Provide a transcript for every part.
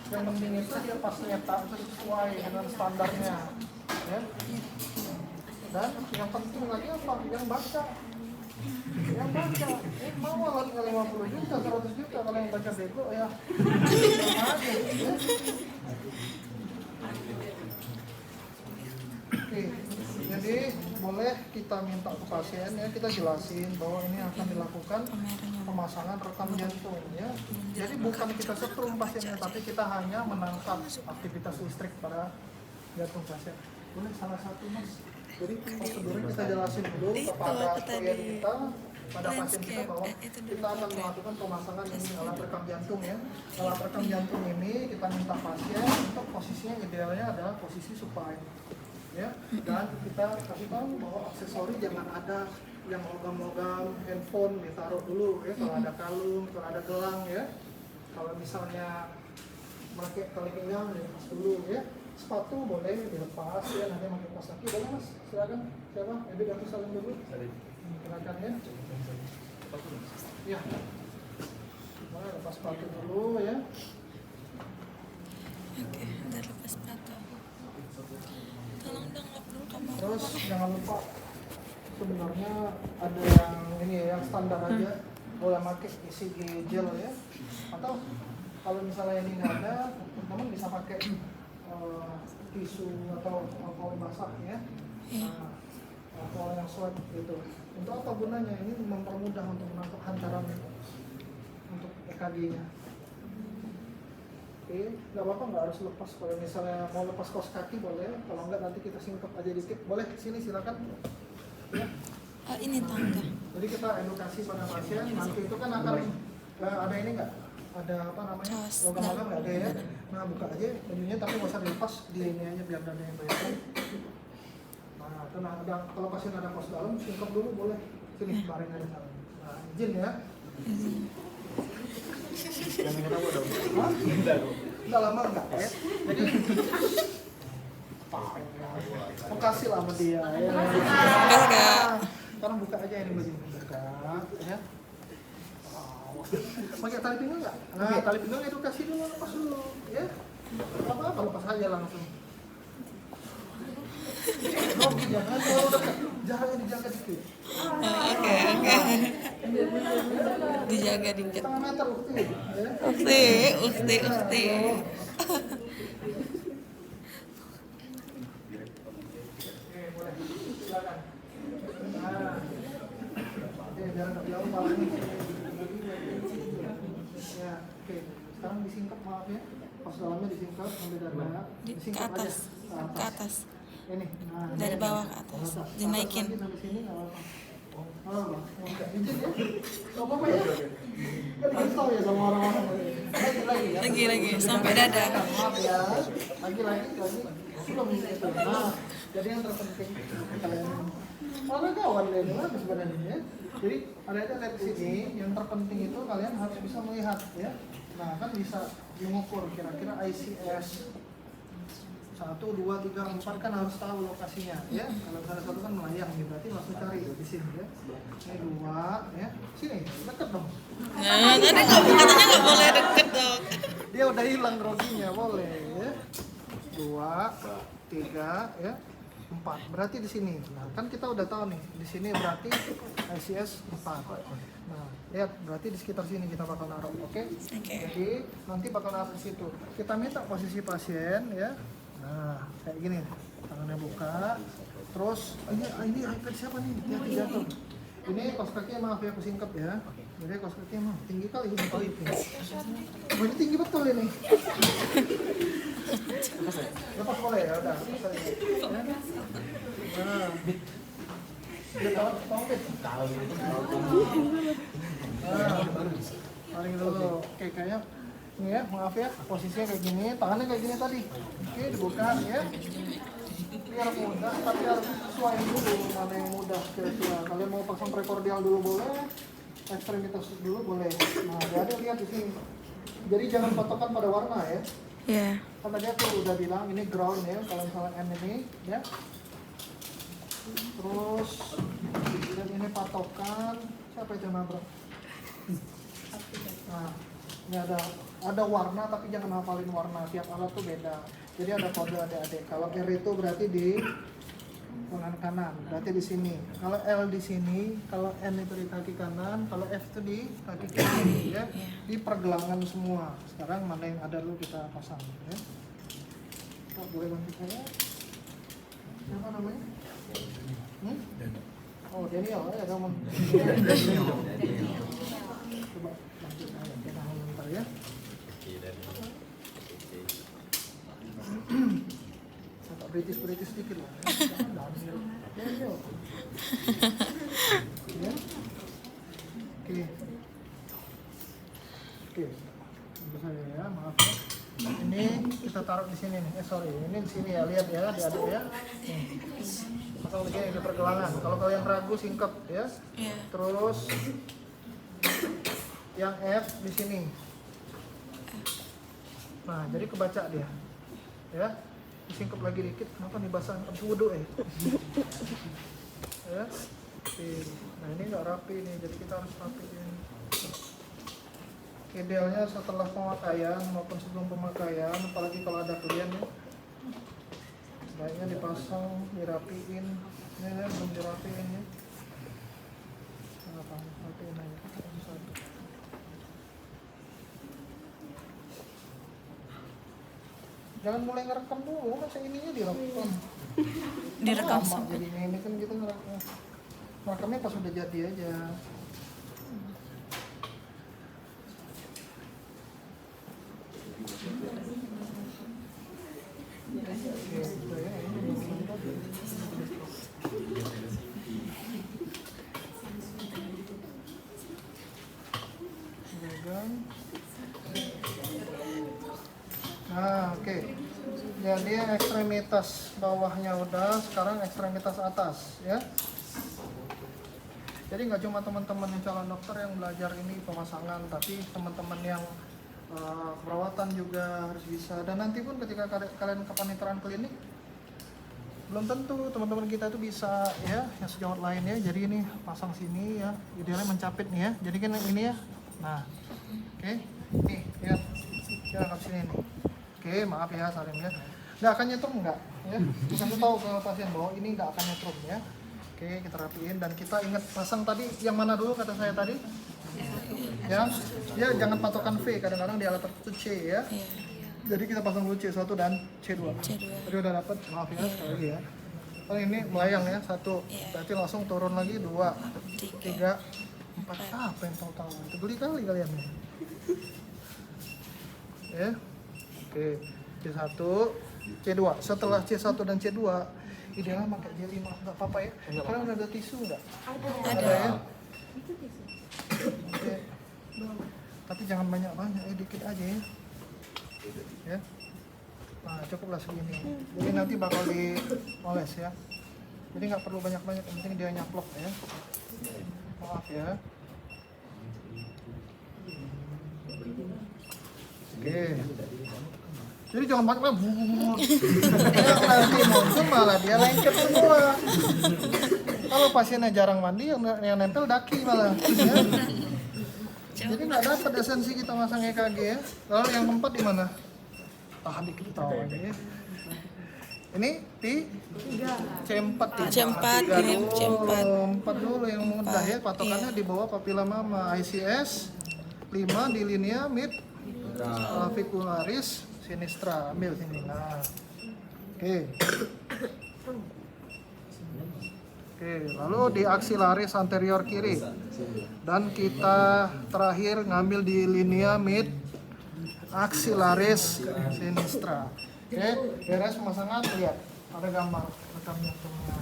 Yang penting itu dia pas nyetak sesuai dengan standarnya, ya. Dan yang penting lagi apa? Yang baca. Mau alatnya 50 juta, 100 juta, kalau yang baca bego ya sama aja, ya. Oke, jadi boleh kita minta ke pasien ya, kita jelasin bahwa ini akan dilakukan pemasangan rekam jantung ya. Jadi bukan kita setrum pasiennya, tapi kita hanya menangkap aktivitas listrik pada jantung pasien. Boleh salah satu mas. Jadi prosedurnya kita jelasin dulu kepada klien kita, pada pasien kita bahwa kita akan melakukan pemasangan ini alat rekam jantung ya. Alat rekam jantung ini kita minta pasien untuk posisinya idealnya adalah posisi supine ya. Dan kita kasih tahu bahwa aksesori jangan ada yang logam-logam, handphone ditaruh dulu ya. Kalau ada kalung, kalau ada gelang ya. Kalau misalnya pakai tali pinggang dilepas dulu ya. Sepatu boleh dilepas ya, nanti pakai kaos kaki boleh mas, silakan. Siapa? Ebi aku saling dulu. Silakan ya. Ya. Boleh lepas sepatu dulu ya. Oke, udah lepas sepatu. Tolong dong lock dulu kamar. Terus jangan lupa sebenarnya ada yang ini ya, yang standar aja boleh pakai ECG gel ya. Atau kalau misalnya ini nggak ada, teman bisa pakai tisu atau alkohol basah ya, alkohol yang swab gitu. Untuk apa gunanya? Ini mempermudah untuk menangkap hantaran untuk EKG-nya. Oke, nggak apa-apa, nggak harus lepas. Kalau misalnya mau lepas kaos kaki boleh, kalau nggak nanti kita singkap aja dikit. Boleh, sini silakan. Ya. Ini tangga. Jadi kita edukasi pada pasien, nanti itu kan akan ada ini nggak? Ada apa namanya, logam-logam nggak ada ya. Nah buka aja bajunya tapi nggak usah dilepas, di ini aja biar dada yang kelihatan. Nah itu ada, kalau pasien ada pos dalam singkap dulu boleh, sini baring aja sana. Nah izin ya. Yang kenapa dong? Nggak lama nggak ya. Jadi makasih lah sama dia ya. Enggak. Sekarang buka aja ini bajunya, buka ya. Pakai tali pinggang nggak? Nah, tali pinggang edukasi dulu, lepas dulu, ya. Apa-apa, lepas aja langsung. Rogi jangan terlalu dekat, jaraknya dijaga dikit. Oke. Dijaga dikit. Setengah meter ukti, ya. Ukti. Boleh, silakan. Nah, biar nggak jauh palanya. Ya, oke. Sekarang disingkap maaf ya. Pas dalamnya disingkap sampai dada. Disingkap Ke atas. aja. Ke atas. Ini. Nah, Dari ini. bawah ke atas. Dinaikin. Atas lagi sampai sini nggak apa-apa. Oh, enggak izin ya. Nggak apa-apa ya. Kan dikasih tahu ya sama orang-orang. Lagi ya. Lagi sampai dada. Maaf ya. Lagi. Belum itu. Nah, jadi yang terpenting kalian orang kawan deh lah sebenarnya ya. Jadi ada lihat di sini yang terpenting itu kalian harus bisa melihat ya. Nah kan bisa mengukur kira-kira ICS 1, 2, 3, 4 kan harus tahu lokasinya ya. Kalau misalnya satu kan melayang gitu, berarti langsung cari di sini ya. Ini 2 ya. Sini deket dong. Nah, tadi katanya nggak boleh deket dong. Dia udah hilang groginya, boleh ya. 2, 3 ya. 4 berarti di sini. Nah, kan kita udah tahu nih, di sini berarti ICS 4. Nah, lihat berarti di sekitar sini kita bakal naruh, oke? Jadi nanti bakal naruh di situ. Kita minta posisi pasien ya. Nah, kayak gini. Tangannya buka. Terus ini iPad siapa nih? Hati-hati jatuh. Ini kaos kaki maaf ya aku singkap ya. Jadi kaos kaki emang tinggi kali ini kali ini. Oh, ini tinggi betul ini. Lepas boleh ya udah. Nah, dia tahu bit. Paling dulu. Oke kayaknya ini ya, maaf ya, posisinya kayak gini, tangannya kayak gini tadi. Oke, dibuka ya. Biar mudah, tapi harus sesuai dulu mana yang mudah kira-kira. Kalian mau pasang prekordial dulu boleh, ekstremitas dulu boleh. Nah, jadi lihat di sini. Jadi jangan patokan pada warna ya. Iya. Kan tadi aku udah bilang ini ground ya, kalau misalnya M ini ya. Terus dan ini patokan siapa itu bro? Nah, ini ada Ada warna tapi jangan hafalin warna, tiap alat tuh beda. Jadi ada kode adik-adik. Kalau R itu berarti di lengan kanan, berarti di sini. Kalau L di sini, kalau N itu di kaki kanan, kalau F itu di kaki kiri, ya. Di pergelangan semua. Sekarang mana yang ada dulu kita pasang, ya. Kita boleh bantu saya? Siapa namanya? Oh, Daniel, ya kamu. Coba bantu saya, kita bentar ya. Agak British dikit lah. Daniel. Ya. Oke. Bantu saya ya, maaf ya. Ini kita taruh di sini nih. Ini di sini ya, lihat ya, diaduk ya. Pasang di sini di pergelangan. Kalau kalian ragu singkat ya. Terus yang F di sini. Nah, jadi kebaca dia. Ya. Disingkap lagi dikit, kenapa nih basah wudhu ya. Oke. Nah, ini nggak rapi nih, jadi kita harus rapiin. Idealnya setelah pemakaian maupun sebelum pemakaian, apalagi kalau ada klien ya, baiknya dipasang, dirapiin. Ini ya, belum dirapiin ya. Rapiin aja. Jangan mulai ngerekam dulu, kan ininya direkam. Direkam lama sampai. jadi ini kan kita ngerekamnya pas udah jadi aja. Nah, oke. Jadi ekstremitas bawahnya udah, sekarang ekstremitas atas, ya. Jadi nggak cuma teman-teman yang calon dokter yang belajar ini pemasangan, tapi teman-teman yang perawatan juga harus bisa. Dan nanti pun ketika kalian kepaniteraan klinik, belum tentu teman-teman kita itu bisa ya, yang sejawat lain ya. Jadi ini pasang sini ya, idealnya mencapit nih ya. Jadi kan ini ya. Nah, oke. Nih, lihat. Kita angkat sini nih. Oke, maaf ya Salim ya. Nggak akan nyetrum nggak? Ya, kita tahu ke pasien bahwa ini nggak akan nyetrum ya. Oke, kita rapiin dan kita ingat pasang tadi yang mana dulu kata saya tadi? Ya, ya jangan patokan V, kadang-kadang di alat tertentu C ya. Jadi kita pasang dulu C1 dan C2. Tadi udah dapat, maaf ya sekali lagi ya. Oh ini melayang ya, 1, berarti langsung turun lagi 2, 3, 4, apa yang tahu-tahu? Itu geli kali kalian ya. Ya, oke, C1, C2. Setelah C1 dan C2, idealnya pakai J5, nggak apa-apa ya. Kalian udah ada tisu nggak? Ada ya. Oke. Tapi jangan banyak-banyak, dikit aja ya. Ya. Nah, cukuplah segini. Jadi nanti bakal dioles ya. Jadi nggak perlu banyak-banyak, yang penting dia nyaplok ya. Maaf ya. Oke. Jadi jangan banyak-banyak. Nanti muncul malah dia lengket semua. Kalau pasiennya jarang mandi, yang nempel daki malah. Ya. Jadi nggak dapat esensi kita masang EKG ya. Lalu yang keempat di mana? Tahan dikit tahu aja ya. Ini di C4 ya. C4 kirim C4. 4 dulu yang mudah ya. Patokannya di bawah papila mama. ICS 5 di linea mid clavicularis sinistra. Ambil sini. Nah. Oke. Oke, lalu di aksilaris anterior kiri. Dan kita terakhir ngambil di linea mid aksilaris sinistra. Oke, beres pemasangan, lihat ada gambar rekam jantungnya.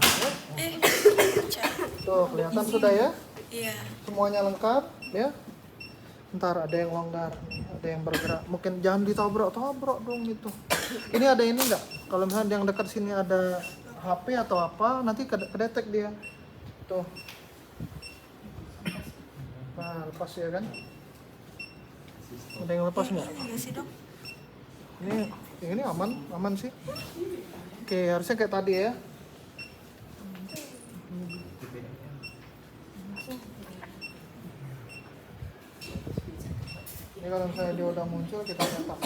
Tuh, kelihatan sudah ya? Iya. Semuanya lengkap ya. Ntar ada yang longgar, ada yang bergerak. Mungkin jangan ditabrak-tabrak dong itu. Ini ada ini enggak? Kalau misalnya yang dekat sini ada HP atau apa, nanti kedetek dia. Tuh. Nah, lepas ya kan? Ada yang lepas nggak? Iya sih dok. Ini aman sih. Oke, harusnya kayak tadi ya. Jadi kalau misalnya dia udah muncul kita cetak.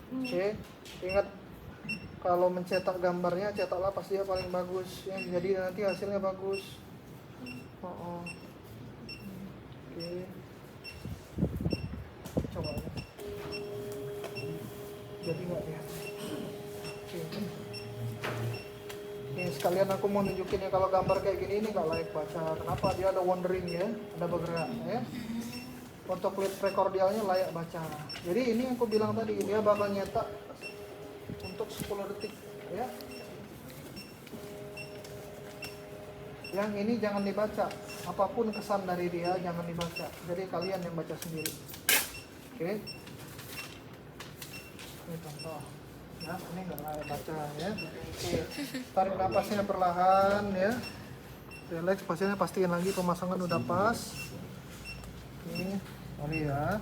Oke, ingat kalau mencetak gambarnya cetaklah pasti dia paling bagus ya. Jadi nanti hasilnya bagus. Oke. Coba ya. Jadi nggak ya. Oke. Nih sekalian aku mau nunjukin ya kalau gambar kayak gini ini nggak layak baca. Kenapa? Dia ada wandering ya, ada bergerak ya. Untuk lead prekordialnya layak baca. Jadi ini yang aku bilang tadi, dia bakal nyetak untuk 10 detik ya. Yang ini jangan dibaca, apapun kesan dari dia jangan dibaca. Jadi kalian yang baca sendiri. Oke. Ini contoh. Ya, ini nggak layak baca ya. Oke. Tarik napasnya perlahan ya. Relax, pasiennya pastiin lagi pemasangan udah pas. Oke. Mari ya.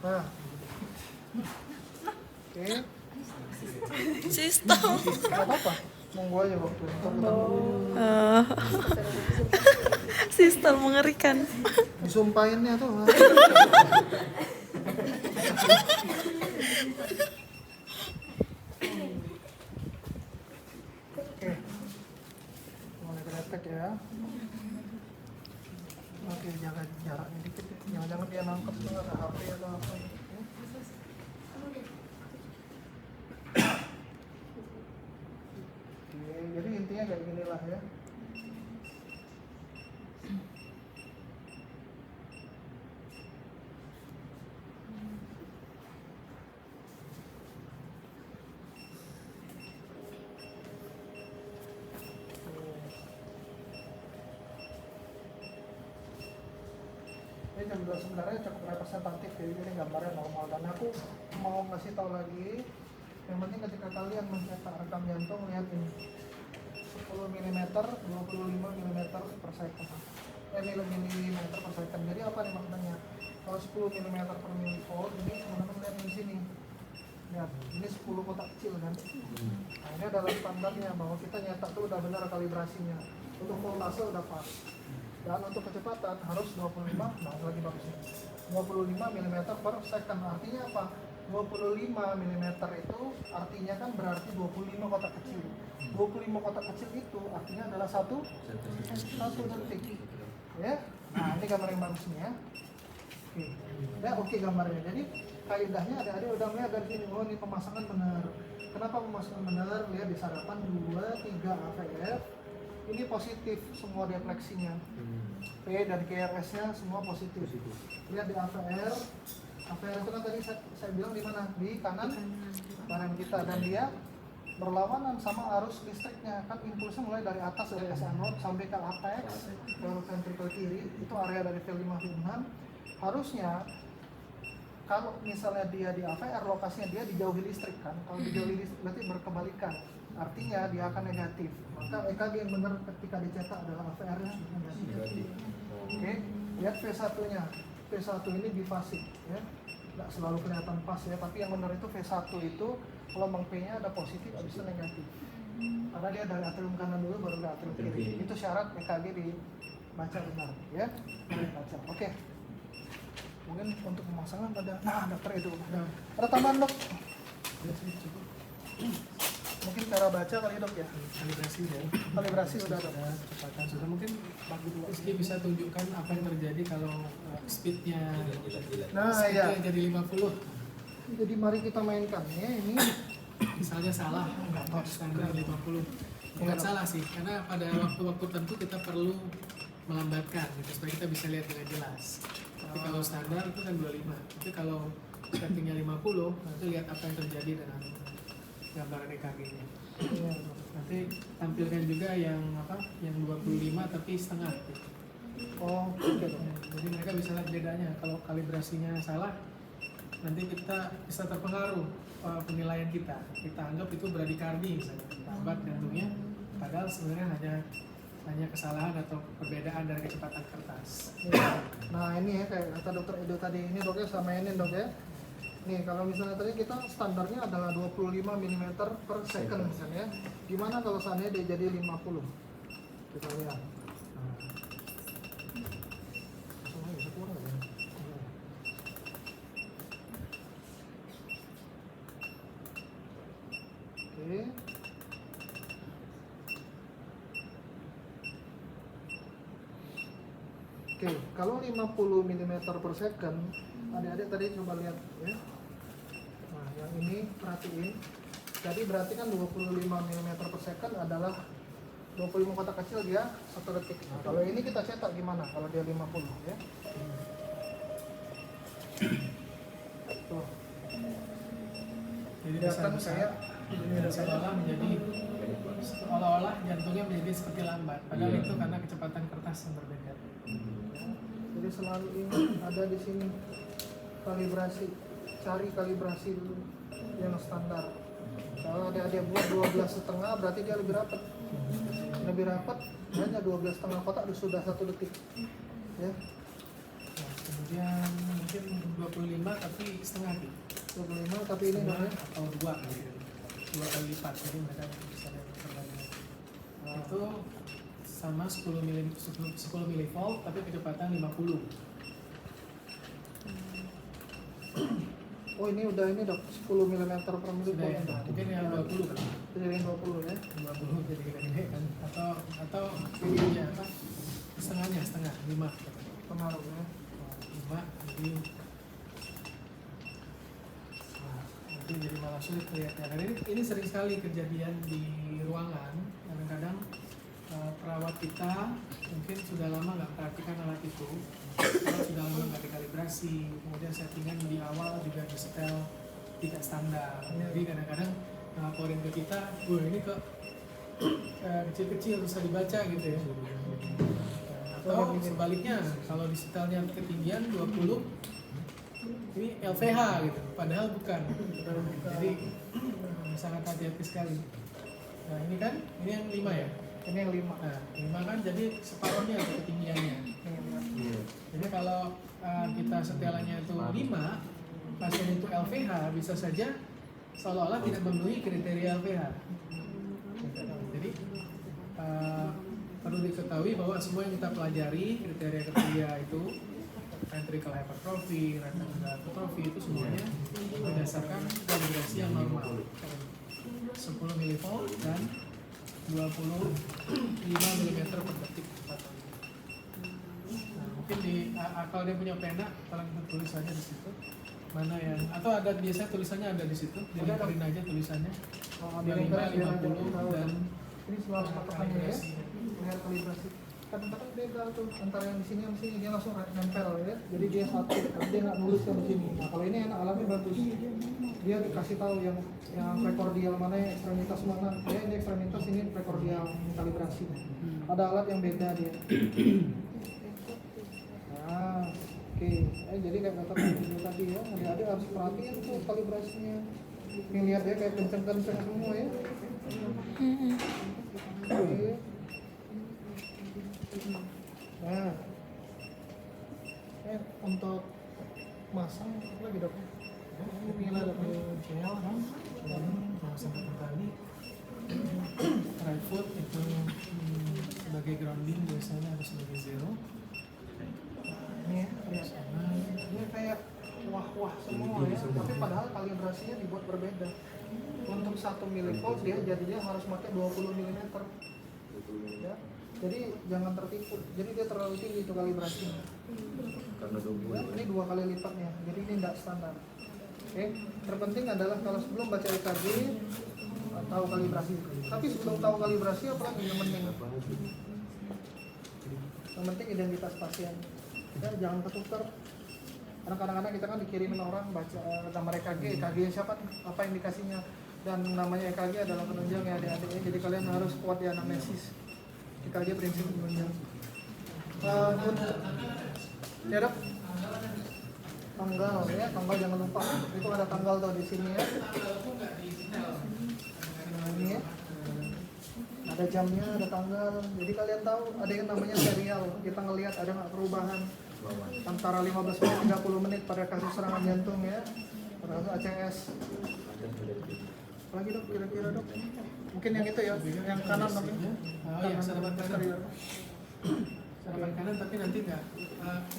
Nah. Oke. Sistem. Gak apa-apa. Nunggu aja waktu itu. Sistem mengerikan. Disumpahinnya tuh. Oke. Mulai kretek ya. Oke, jaga jaraknya dikit ya. Jangan-jangan dia nangkep tuh ada HP atau apa gitu. Oke, jadi intinya kayak gini lah ya. Ini sebenarnya cukup representatif ya, jadi gambarnya normal. Dan aku mau ngasih tahu lagi, yang penting ketika kalian mencetak rekam jantung, lihat ini 10 mm, 25 mm per second, milimeter per second. Jadi apa nih maknanya? Kalau 10 mm per milivolt, ini teman-teman lihat di sini. Lihat, ini 10 kotak kecil kan. Nah, ini adalah standarnya bahwa kita nyetak tuh udah benar kalibrasinya. Untuk voltase udah pas. Dan untuk kecepatan harus 25, nah lagi bagusnya 25 mm per second. Artinya apa? 25 mm itu artinya kan berarti 25 kotak kecil. 25 kotak kecil itu artinya adalah satu detik ya. Nah ini gambar yang bagus nih ya. Oke ya, oke gambarnya. Jadi kaidahnya adik-adik udah melihat dari sini. Oh ini pemasangan benar. Kenapa pemasangan benar? Lihat di sarapan 2, 3 AVF. Ini positif semua defleksinya. P dan KRS-nya semua positif. Lihat di AVR. AVR itu kan tadi saya bilang di mana? Di kanan barang kita, dan dia berlawanan sama arus listriknya. Kan impulsnya mulai dari atas dari SA node sampai ke apex ke ventricle kiri, itu area dari V5 V6. Harusnya kalau misalnya dia di AVR, lokasinya dia dijauhi listrik kan. Kalau dijauhi listrik berarti berkebalikan. Artinya dia akan negatif. Maka EKG yang benar ketika dicetak adalah AVR-nya negatif. Oke, lihat V1-nya. V1 ini bifasik ya. Nggak selalu kelihatan pas ya, tapi yang benar itu V1 itu gelombang P-nya ada positif, habis itu negatif. Karena dia dari atrium kanan dulu baru ke atrium kiri. Itu syarat EKG dibaca benar ya. Dibaca. Oke. Mungkin untuk pemasangan ada dokter itu. Ada tambahan dok? Mungkin cara baca kali dok ya? Kalibrasi udah dok. Kecepatan sudah, mungkin Pak Guru Rizky bisa tunjukkan apa yang terjadi kalau speednya jadi 50. Jadi mari kita mainkan ya ini. Misalnya salah, standar 50. Bukan salah sih, karena pada waktu-waktu tertentu kita perlu melambatkan gitu, supaya kita bisa lihat dengan jelas. Tapi kalau standar itu kan 25. Tapi kalau settingnya 50, nanti lihat apa yang terjadi dengan gambaran EKG-nya. Nanti tampilkan juga yang 25 tapi setengah gitu. Oh, oke dok. Jadi mereka bisa lihat bedanya. Kalau kalibrasinya salah, nanti kita bisa terpengaruh penilaian kita. Kita anggap itu bradikardi misalnya, lambat jantungnya, padahal sebenarnya hanya kesalahan atau perbedaan dari kecepatan kertas. Nah ini ya kayak kata dokter Edo tadi, ini doknya samainin dok ya. Nih kalau misalnya tadi kita standarnya adalah 25 mm per second kan ya. Gimana kalau seandainya dia jadi 50? Kita lihat. Nah. Langsung aja, kurang ya. Oke. Oke, kalau 50 mm per second, adik-adik tadi coba lihat ya. Nah, yang ini perhatiin. Jadi berarti kan 25 mm per second adalah 25 kotak kecil dia 1 detik. Nah, kalau ini kita cetak gimana kalau dia 50 ya? Tuh. Jadi Dia kan besar-besar. kayak ini udah Seolah menjadi seolah-olah jantungnya menjadi seperti lambat. Padahal itu karena kecepatan kertas yang berbeda. Jadi selalu ini ada di sini kalibrasi, cari kalibrasi yang standar. Kalau adik-adik buat 12,5 berarti dia lebih rapat. Lebih rapat, hanya 12,5 kotak sudah 1 detik. Ya, Nah, kemudian mungkin 25 tapi setengah gitu. 25 tapi ini Setengah namanya atau 2 kali. 2 kali lipat. Jadi mereka bisa perbandingan. Itu sama 10 milivolt tapi kecepatan 50. oh ini udah 10 mm per menit. Sudah ya, mungkin yang 20 kan. Jadi 20 ya. 20 jadi gede kan, atau ini aja apa, setengahnya, setengah, 5 Pengaruh ya. 5, jadi nah, nanti jadi malah sulit melihatnya. Karena ini sering sekali kejadian di ruangan. Kadang-kadang perawat kita mungkin sudah lama nggak praktikkan alat itu, atau sudah lama nggak dikalibrasi, kemudian settingan di awal juga disetel tidak standar. Jadi kadang-kadang ngelaporin ke kita, wah ini kok kecil-kecil bisa dibaca gitu ya. Atau sebaliknya, kalau disetelnya ketinggian 20, ini LVH gitu, padahal bukan. Jadi sangat hati-hati sekali. Nah ini kan, ini yang 5 ya. Ini yang 5. Nah 5 kan jadi separuhnya tuh ketinggiannya. Jadi kalau kita setelannya itu 5, pasien itu LVH bisa saja seolah-olah tidak memenuhi kriteria LVH. Jadi perlu diketahui bahwa semua yang kita pelajari kriteria itu ventricle hypertrophy, rectangular hypertrophy itu semuanya berdasarkan kalibrasi yang normal 10 milivolt dan 25 mm per detik. Nah, mungkin kalau dia punya pena, tolong tulis aja di situ mana yang, atau ada biasa tulisannya ada di situ, dilingkarin aja tulisannya 25, 50 dan ini selalu patokannya ya. Lihat kalibrasi. Kadang-kadang beda tuh antara yang di sini yang di sini, dia langsung nempel ya. Jadi dia satu, tapi dia nggak nulis yang di sini. Nah kalau ini enak, alatnya bagus. Dia dikasih tahu yang prekordial mana, yang ekstremitas mana. Ya ini ekstremitas, ini prekordial kalibrasi. Ada alat yang beda dia. Nah, oke. Jadi kayak kata video tadi ya, adik-adik harus perhatiin tuh kalibrasinya. Ini lihat ya kayak kenceng-kenceng semua ya. Oke. Nah, untuk masang lagi dok. Ini lah dok. gel kan, kalau sampai kembali right foot itu sebagai grounding biasanya harus sebagai zero. Ini ya, lihat. Ini kayak wah-wah semua ya, tapi padahal kalibrasinya dibuat berbeda. Untuk 1 milivolt dia jadinya harus pakai 20 mm. Ya. Jadi jangan tertipu. Jadi dia terlalu tinggi itu kalibrasinya. Karena 20. Ya, ini 2 kali lipatnya. Jadi ini tidak standar. Oke, terpenting adalah kalau sebelum baca EKG tahu kalibrasi. Tapi sebelum tahu kalibrasi apalagi yang penting? Yang penting identitas pasien. Ya, jangan ketukar. Karena kadang-kadang kita kan dikirimin orang baca gambar EKG, EKG siapa, apa indikasinya, dan namanya EKG adalah penunjang ya adik-adiknya. Jadi kalian harus kuat di anamnesis. EKG prinsip penunjang. Ya dok. Tanggal ya, tanggal jangan lupa. Itu ada tanggal tuh di sini ya. Nah, ini ya. Ada jamnya, ada tanggal. Jadi kalian tahu ada yang namanya serial. Kita ngelihat ada nggak perubahan antara 15 menit 30 menit pada kasus serangan jantung ya. Terus ACS. Lagi dok, kira-kira dok. Mungkin yang itu ya, yang kanan dok. Oh iya, sarapan kanan. posterior. Sarapan kanan tapi nanti nggak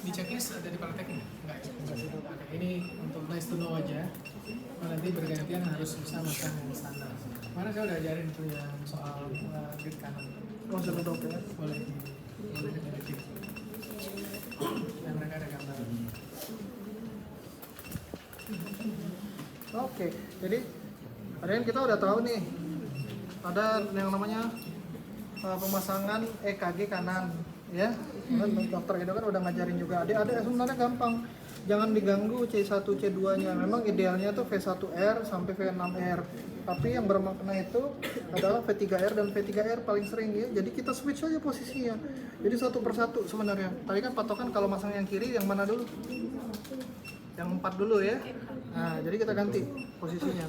di checklist ada dipraktekin nggak ya? Nggak sih. Oke, ini untuk nice to know aja. Nanti bergantian harus bisa masang yang standar. Kemarin saya udah ajarin tuh yang soal grid kanan. Oh sudah dok ya. Boleh di dan mereka ada gambar. Oke, jadi ada yang kita udah tahu nih. Ada yang namanya pemasangan EKG kanan, ya. Dokter Edo kan udah ngajarin juga. Adik-adik sebenarnya gampang. Jangan diganggu C1, C2-nya. Memang idealnya tuh V1R sampai V6R. Tapi yang bermakna itu adalah V3R dan V3R paling sering ya. Jadi kita switch aja posisinya. Jadi satu persatu sebenarnya. Tadi kan patokan kalau masang yang kiri yang mana dulu? Yang 4 dulu ya. Nah, jadi kita ganti posisinya.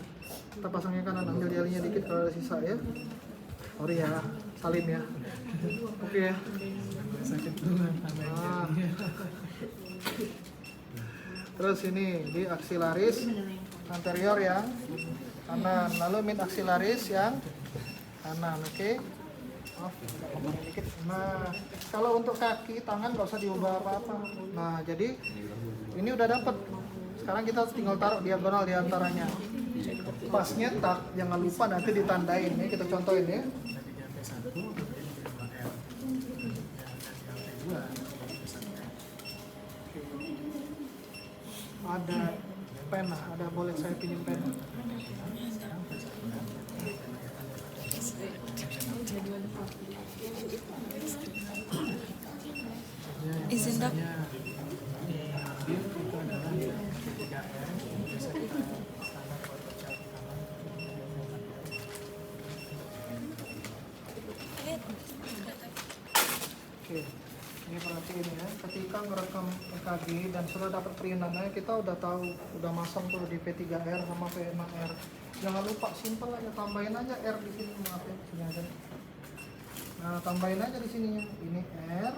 Kita pasang yang kanan, ambil jalinya dikit kalau ada sisa ya. Sorry ya, salin ya. Oke ya. Sakit duluan tambah Ah. jadinya. Terus ini di aksilaris anterior yang kanan, lalu mid aksilaris yang kanan, oke? Maaf, agak kembali dikit. Nah, kalau untuk kaki, tangan nggak usah diubah apa-apa. Nah, jadi ini udah dapet. Sekarang kita tinggal taruh diagonal di antaranya. Pas nyetak, jangan lupa nanti ditandain. Ini kita contohin ya. Ada pena, ada boleh saya pinjam pena? Izin dok. Lihat. Oke, ini perhatiin ya. Ketika merekam EKG dan sudah dapat periundannya, kita udah tahu, udah masang tuh di V3R sama V6R. Jangan lupa simple aja, tambahin aja R di sini, maaf ya, sini aja. Nah, tambahin aja di sininya. Ini R,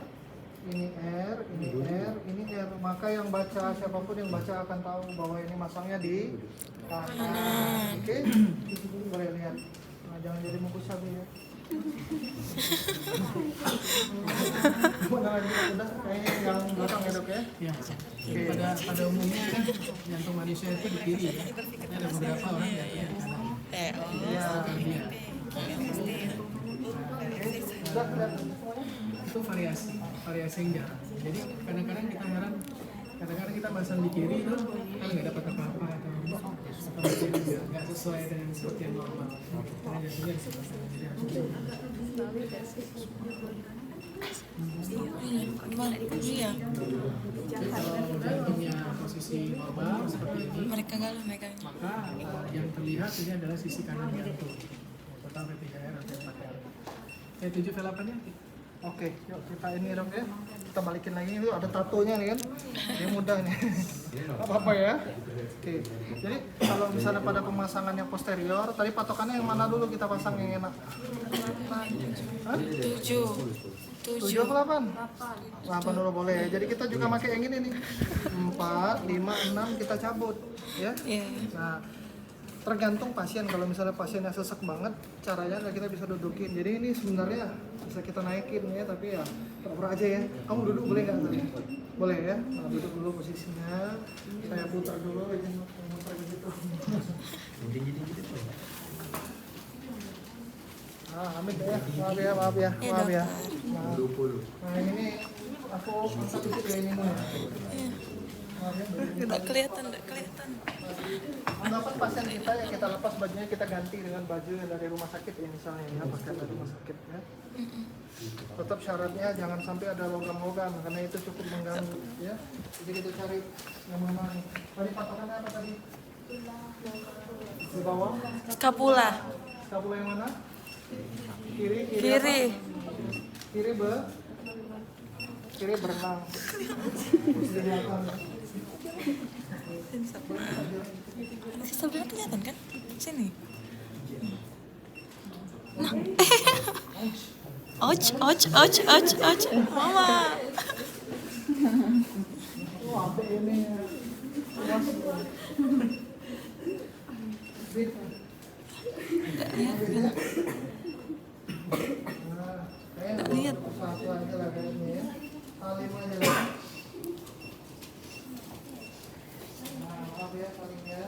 ini R, ini R, ini R. Maka yang baca, siapapun yang baca akan tahu bahwa ini masangnya di kanan. Oke, boleh lihat. Nah, jangan jadi mukus sapi ya. Mana lagi udah kayaknya yang belakang ya dok ya. Ya, pada umumnya kan jantung manusia itu di kiri ya. Tapi ada beberapa orang jantungnya di kanan. Iya. Iya. Udah lihat. Itu variasi yang jarang. Jadi kadang-kadang kita heran, kadang-kadang kita masang di kiri itu kan nggak dapat apa-apa atau di kiri nggak sesuai dengan seperti yang normal. Karena jantungnya di sebelah sana. Jadi harus Iya. jadi kalau jantungnya posisi normal seperti ini, Mereka galau megangnya. maka yang terlihat ini adalah sisi kanan jantung. Total V3R atau 4R. V7 V8-nya? Oke, yuk kita ini dok ya. Kita balikin lagi, itu ada tatonya nih kan. Ini mudah nih. Apa-apa ya. Oke. Jadi kalau misalnya pada pemasangan yang posterior, tadi patokannya yang mana dulu kita pasang yang enak? Hah? 7. 7 atau 8? 8 dulu boleh. Jadi kita juga pakai yang ini nih. 4, 5, 6 kita cabut ya. Iya. Nah, tergantung pasien. Kalau misalnya pasiennya sesek banget, caranya kita bisa dudukin. Jadi ini sebenarnya bisa kita naikin ya, tapi ya pura-pura aja ya. Kamu duduk boleh nggak tadi? Boleh ya. Nah, duduk dulu posisinya. Saya putar dulu, izin muter begitu. Amit ya. Maaf ya, maaf ya, Iya maaf ya. dokter. Nah ini aku angkat dikit ya ini mau. Maaf ya. Nggak kelihatan, nggak kelihatan. Anggapan pasien kita yang kita lepas bajunya, kita ganti dengan baju yang dari rumah sakit ya misalnya ya, pakaian dari rumah sakit ya. Tetap syaratnya jangan sampai ada logam-logam karena itu cukup mengganggu ya. Jadi kita cari yang mana nih. Tadi patokannya apa tadi? Di bawah. Skapula. Skapula yang mana? Kiri. Kiri. Apa? Kiri berenang. Di belakang. Sebelah kelihatan kan? Sini. Nah. Ouch. Mama. Oh, apa ini? Lihat. Satu aja lah kayaknya ya. Salim aja lah. Nah, maaf ya salimnya.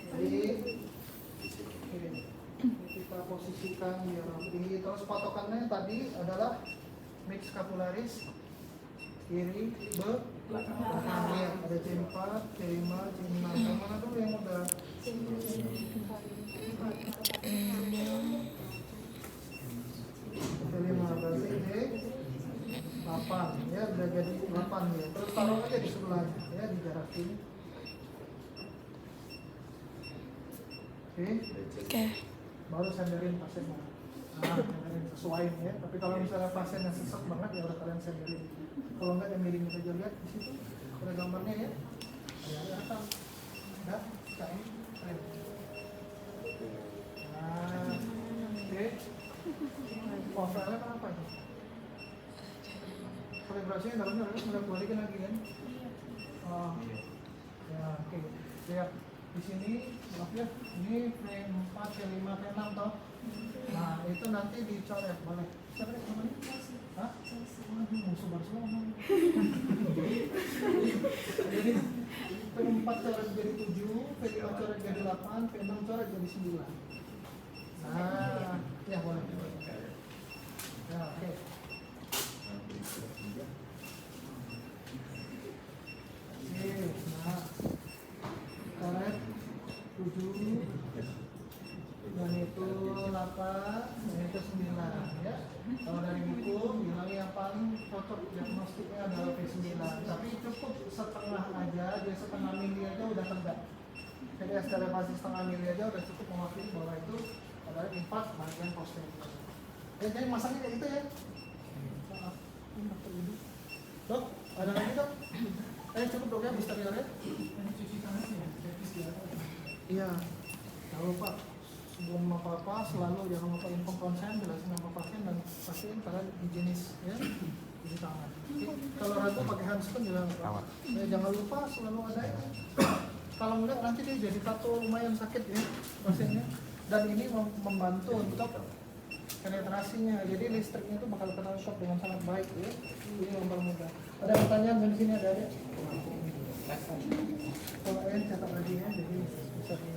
Jadi ini kita posisikan biar rapi. Terus patokannya tadi adalah mid scapularis kiri belakang ya. Ada C4, C5, C6. Yang mana dulu yang udah? C5 berarti C8 ya, udah jadi 8 ya. Terus taruh aja di sebelahnya ya, dijarakin. Oke. Oke. Baru sandarin pasiennya. Nah, sandarin sesuaiin ya. Tapi kalau misalnya pasiennya sesak banget ya udah kalian sandarin. Kalau enggak yang miring aja lihat di situ. Ada gambarnya ya. Ada rekam. Udah, cain. Nah, oke. Oh, soalnya kenapa itu? Kalibrasinya dalamnya udah balikin lagi kan? Oh, ya oke. Lihat di sini, maaf ya, ini frame 4, C5, C6 toh. Nah, itu nanti dicoret, boleh. Coret namanya? Hah? Waduh, musuh Barcelona. Jadi, P4 coret jadi 7, P5 coret jadi 8, P6 coret jadi 9. Nah, ya boleh. Ya, oke. Oke, nah. Coret 7 dan itu 8 dan itu 9 ya. Kalau dari buku bilang yang paling cocok diagnostiknya adalah P9, tapi cukup setengah aja, dia setengah mili aja udah tegak. Jadi eskalasi setengah mili aja udah cukup mewakili bahwa itu adalah impak bagian posterior. Ya, jadi masangnya kayak gitu ya. Dok, ada lagi dok? Cukup dok ya posteriornya? Cuci tangan ya, teknis di apa? Iya, jangan lupa sebelum apa-apa selalu jangan lupa info konsen, jelasin nama pasien dan pastiin kalian higienis ya, cuci tangan. Oke. Kalau ragu pakai handspun juga nggak apa-apa. Ya, jangan lupa selalu ada ya. Kalau enggak nanti dia jadi tato lumayan sakit ya pasiennya. Dan ini membantu untuk penetrasinya, jadi listriknya itu bakal terangkap dengan sangat baik ya. Ini mempermudah. Ada pertanyaan di sini ada ya? Kalau cetak lagi ya, jadi bisa di